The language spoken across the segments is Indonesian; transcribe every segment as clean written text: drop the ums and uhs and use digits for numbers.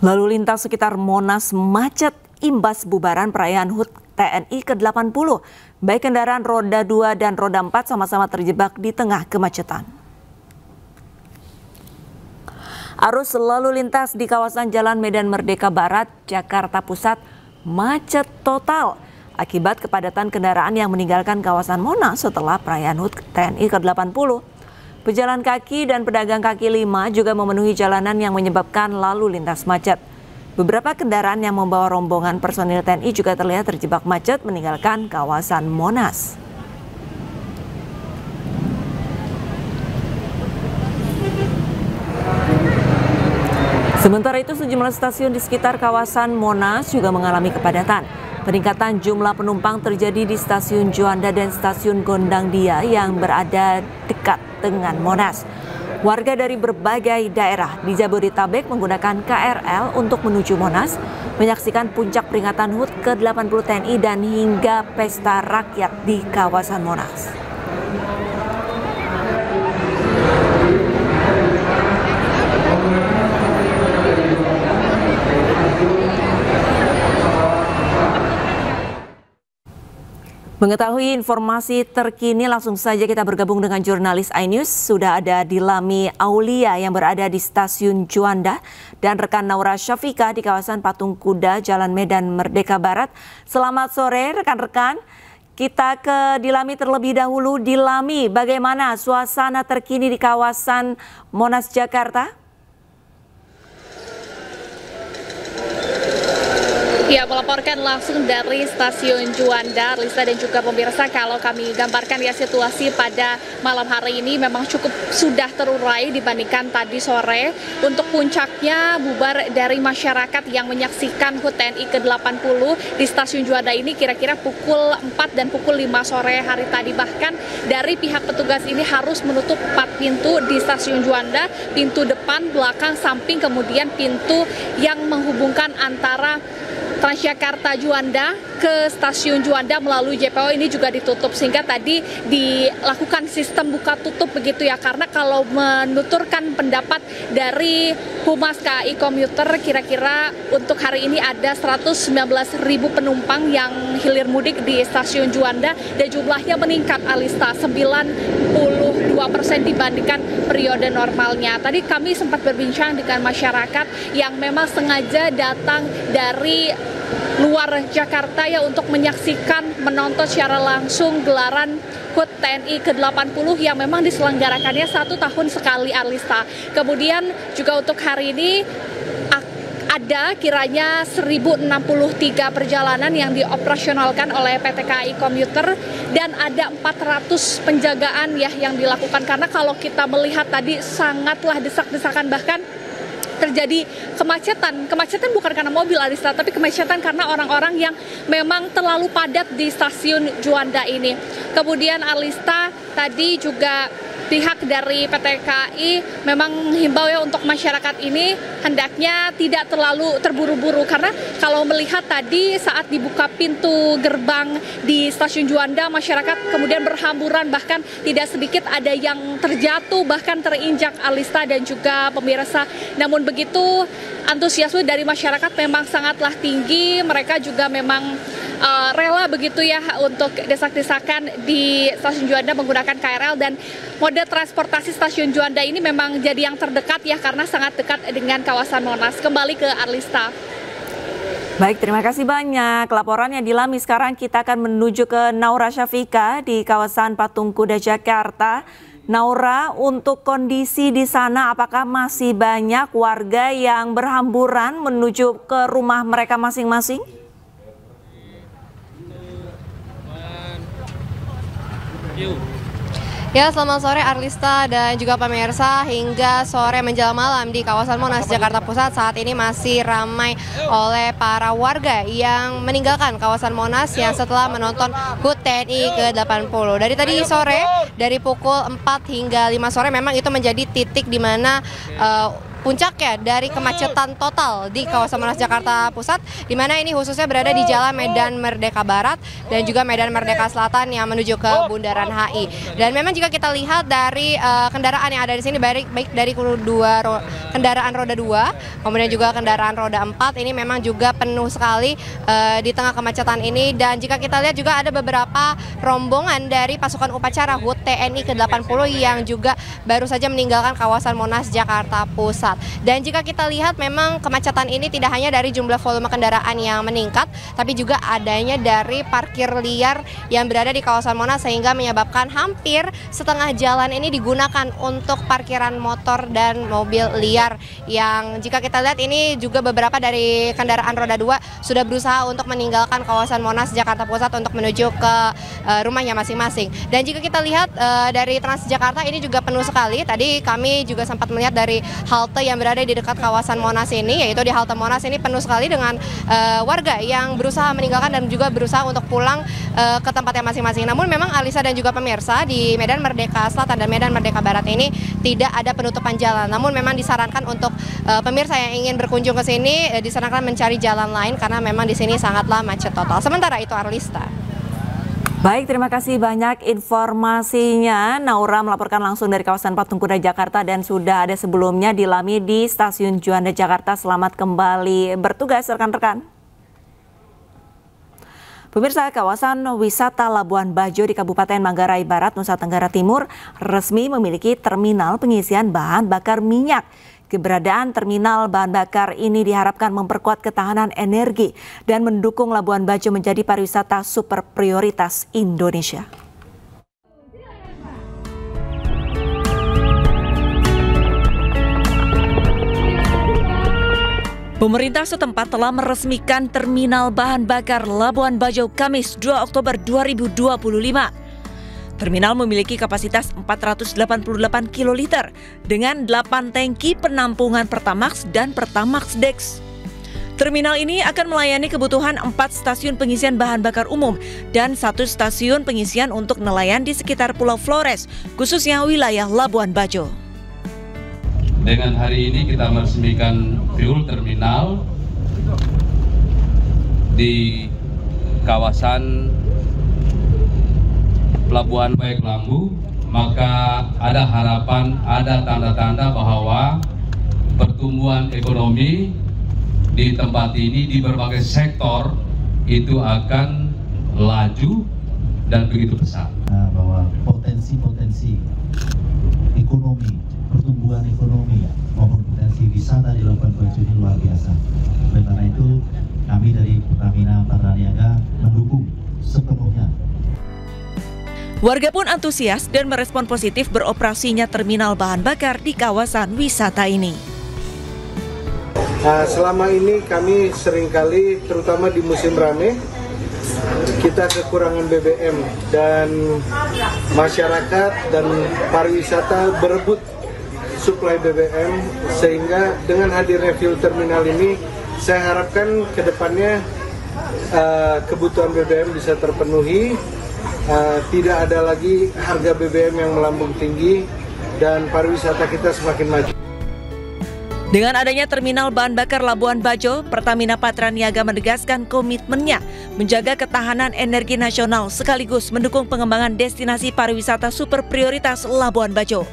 Lalu lintas sekitar Monas macet imbas bubaran perayaan HUT TNI ke-80. Baik kendaraan roda 2 dan roda 4 sama-sama terjebak di tengah kemacetan. Arus lalu lintas di kawasan Jalan Medan Merdeka Barat, Jakarta Pusat macet total akibat kepadatan kendaraan yang meninggalkan kawasan Monas setelah perayaan HUT TNI ke-80. Pejalan kaki dan pedagang kaki lima juga memenuhi jalanan yang menyebabkan lalu lintas macet. Beberapa kendaraan yang membawa rombongan personil TNI juga terlihat terjebak macet meninggalkan kawasan Monas. Sementara itu, sejumlah stasiun di sekitar kawasan Monas juga mengalami kepadatan. Peningkatan jumlah penumpang terjadi di stasiun Juanda dan stasiun Gondangdia yang berada dekat dengan Monas. Warga dari berbagai daerah di Jabodetabek menggunakan KRL untuk menuju Monas, menyaksikan puncak peringatan HUT ke-80 TNI dan hingga pesta rakyat di kawasan Monas. Mengetahui informasi terkini, langsung saja kita bergabung dengan jurnalis iNews. Sudah ada Dilami Aulia yang berada di stasiun Juanda dan rekan Naura Syafika di kawasan Patung Kuda, Jalan Medan Merdeka Barat. Selamat sore rekan-rekan. Kita ke Dilami terlebih dahulu. Dilami, bagaimana suasana terkini di kawasan Monas, Jakarta? Ya, melaporkan langsung dari stasiun Juanda, Lisa dan juga pemirsa. Kalau kami gambarkan ya situasi pada malam hari ini memang cukup sudah terurai dibandingkan tadi sore. Untuk puncaknya bubar dari masyarakat yang menyaksikan HUT TNI ke-80 di stasiun Juanda ini kira-kira pukul 4 dan pukul 5 sore hari tadi. Bahkan dari pihak petugas ini harus menutup 4 pintu di stasiun Juanda, pintu depan, belakang, samping, kemudian pintu yang menghubungkan antara Transjakarta Juanda ke stasiun Juanda melalui JPO ini juga ditutup, sehingga tadi dilakukan sistem buka tutup begitu ya, karena kalau menuturkan pendapat dari Humas KAI Komuter kira-kira untuk hari ini ada 119.000 penumpang yang hilir mudik di stasiun Juanda dan jumlahnya meningkat Alista 92% dibandingkan periode normalnya. Tadi kami sempat berbincang dengan masyarakat yang memang sengaja datang dari luar Jakarta ya untuk menyaksikan, menonton secara langsung gelaran HUT TNI ke-80 yang memang diselenggarakannya 1 tahun sekali Alista. Kemudian juga untuk hari ini ada kiranya 1063 perjalanan yang dioperasionalkan oleh PT KAI Komuter dan ada 400 penjagaan ya yang dilakukan, karena kalau kita melihat tadi sangatlah desak-desakan, bahkan terjadi kemacetan bukan karena mobil Alista, tapi kemacetan karena orang-orang yang memang terlalu padat di stasiun Juanda ini. Kemudian Alista tadi juga pihak dari PT KAI memang menghimbau ya untuk masyarakat ini hendaknya tidak terlalu terburu-buru, karena kalau melihat tadi saat dibuka pintu gerbang di stasiun Juanda, masyarakat kemudian berhamburan, bahkan tidak sedikit ada yang terjatuh bahkan terinjak Alista dan juga pemirsa. Namun begitu antusiasme dari masyarakat memang sangatlah tinggi, mereka juga memang rela begitu ya untuk desak-desakan di stasiun Juanda menggunakan KRL, dan mode transportasi stasiun Juanda ini memang jadi yang terdekat ya karena sangat dekat dengan kawasan Monas. Kembali ke Arlista. Baik, terima kasih banyak laporannya Dilami. Sekarang kita akan menuju ke Naura Syafika di kawasan Patung Kuda, Jakarta. Naura, untuk kondisi di sana apakah masih banyak warga yang berhamburan menuju ke rumah mereka masing-masing? Ya, selamat sore Arlista dan juga pemirsa. Hingga sore menjelang malam di kawasan Monas, Jakarta Pusat saat ini masih ramai oleh para warga yang meninggalkan kawasan Monas yang setelah menonton HUT TNI ke-80. Dari tadi sore, dari pukul 4 hingga 5 sore memang itu menjadi titik di mana puncaknya dari kemacetan total di kawasan Monas Jakarta Pusat, di mana ini khususnya berada di Jalan Medan Merdeka Barat dan juga Medan Merdeka Selatan yang menuju ke Bundaran HI. Dan memang jika kita lihat dari kendaraan yang ada di sini, baik dari kendaraan roda 2, kemudian juga kendaraan roda 4, ini memang juga penuh sekali di tengah kemacetan ini. Dan jika kita lihat juga ada beberapa rombongan dari pasukan upacara HUT TNI ke-80 yang juga baru saja meninggalkan kawasan Monas Jakarta Pusat. Dan jika kita lihat memang kemacetan ini tidak hanya dari jumlah volume kendaraan yang meningkat, tapi juga adanya dari parkir liar yang berada di kawasan Monas, sehingga menyebabkan hampir setengah jalan ini digunakan untuk parkiran motor dan mobil liar. Yang jika kita lihat ini juga beberapa dari kendaraan roda 2 sudah berusaha untuk meninggalkan kawasan Monas Jakarta Pusat untuk menuju ke rumahnya masing-masing. Dan jika kita lihat dari Transjakarta ini juga penuh sekali. Tadi kami juga sempat melihat dari halte yang berada di dekat kawasan Monas ini, yaitu di halte Monas ini penuh sekali dengan warga yang berusaha meninggalkan dan juga berusaha untuk pulang ke tempatnya masing-masing. Namun memang Alisa dan juga pemirsa, di Medan Merdeka Selatan dan Medan Merdeka Barat ini tidak ada penutupan jalan. Namun memang disarankan untuk pemirsa yang ingin berkunjung ke sini disarankan mencari jalan lain karena memang di sini sangatlah macet total. Sementara itu Arlista. Baik, terima kasih banyak informasinya. Naura melaporkan langsung dari kawasan Patung Kuda Jakarta dan sudah ada sebelumnya Dilami di Stasiun Juanda Jakarta. Selamat kembali bertugas rekan-rekan. Pemirsa, kawasan wisata Labuan Bajo di Kabupaten Manggarai Barat, Nusa Tenggara Timur resmi memiliki terminal pengisian bahan bakar minyak. Keberadaan terminal bahan bakar ini diharapkan memperkuat ketahanan energi dan mendukung Labuan Bajo menjadi pariwisata super prioritas Indonesia. Pemerintah setempat telah meresmikan terminal bahan bakar Labuan Bajo Kamis 2 Oktober 2025. Terminal memiliki kapasitas 488 kiloliter dengan 8 tangki penampungan Pertamax dan Pertamax Dex. Terminal ini akan melayani kebutuhan 4 stasiun pengisian bahan bakar umum dan 1 stasiun pengisian untuk nelayan di sekitar Pulau Flores, khususnya wilayah Labuan Bajo. Dengan hari ini kita meresmikan fuel terminal di kawasan Pelabuhan Baik Lambu, maka ada harapan, ada tanda-tanda bahwa pertumbuhan ekonomi di tempat ini di berbagai sektor itu akan laju dan begitu besar. Bahwa potensi ekonomi, pertumbuhan ekonomi maupun potensi wisata di Labuan Bajo ini luar biasa. Oleh karena itu kami dari Pertamina Patraniaga mendukung sepenuhnya. Warga pun antusias dan merespon positif beroperasinya terminal bahan bakar di kawasan wisata ini. Selama ini kami seringkali, terutama di musim ramai, kita kekurangan BBM dan masyarakat dan pariwisata berebut suplai BBM, sehingga dengan hadirnya fuel terminal ini saya harapkan ke depannya kebutuhan BBM bisa terpenuhi. Tidak ada lagi harga BBM yang melambung tinggi dan pariwisata kita semakin maju. Dengan adanya terminal bahan bakar Labuan Bajo, Pertamina Patraniaga menegaskan komitmennya menjaga ketahanan energi nasional sekaligus mendukung pengembangan destinasi pariwisata super prioritas Labuan Bajo.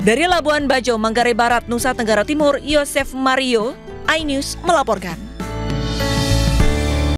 Dari Labuan Bajo, Manggarai Barat, Nusa Tenggara Timur, Yosef Mario, iNews melaporkan.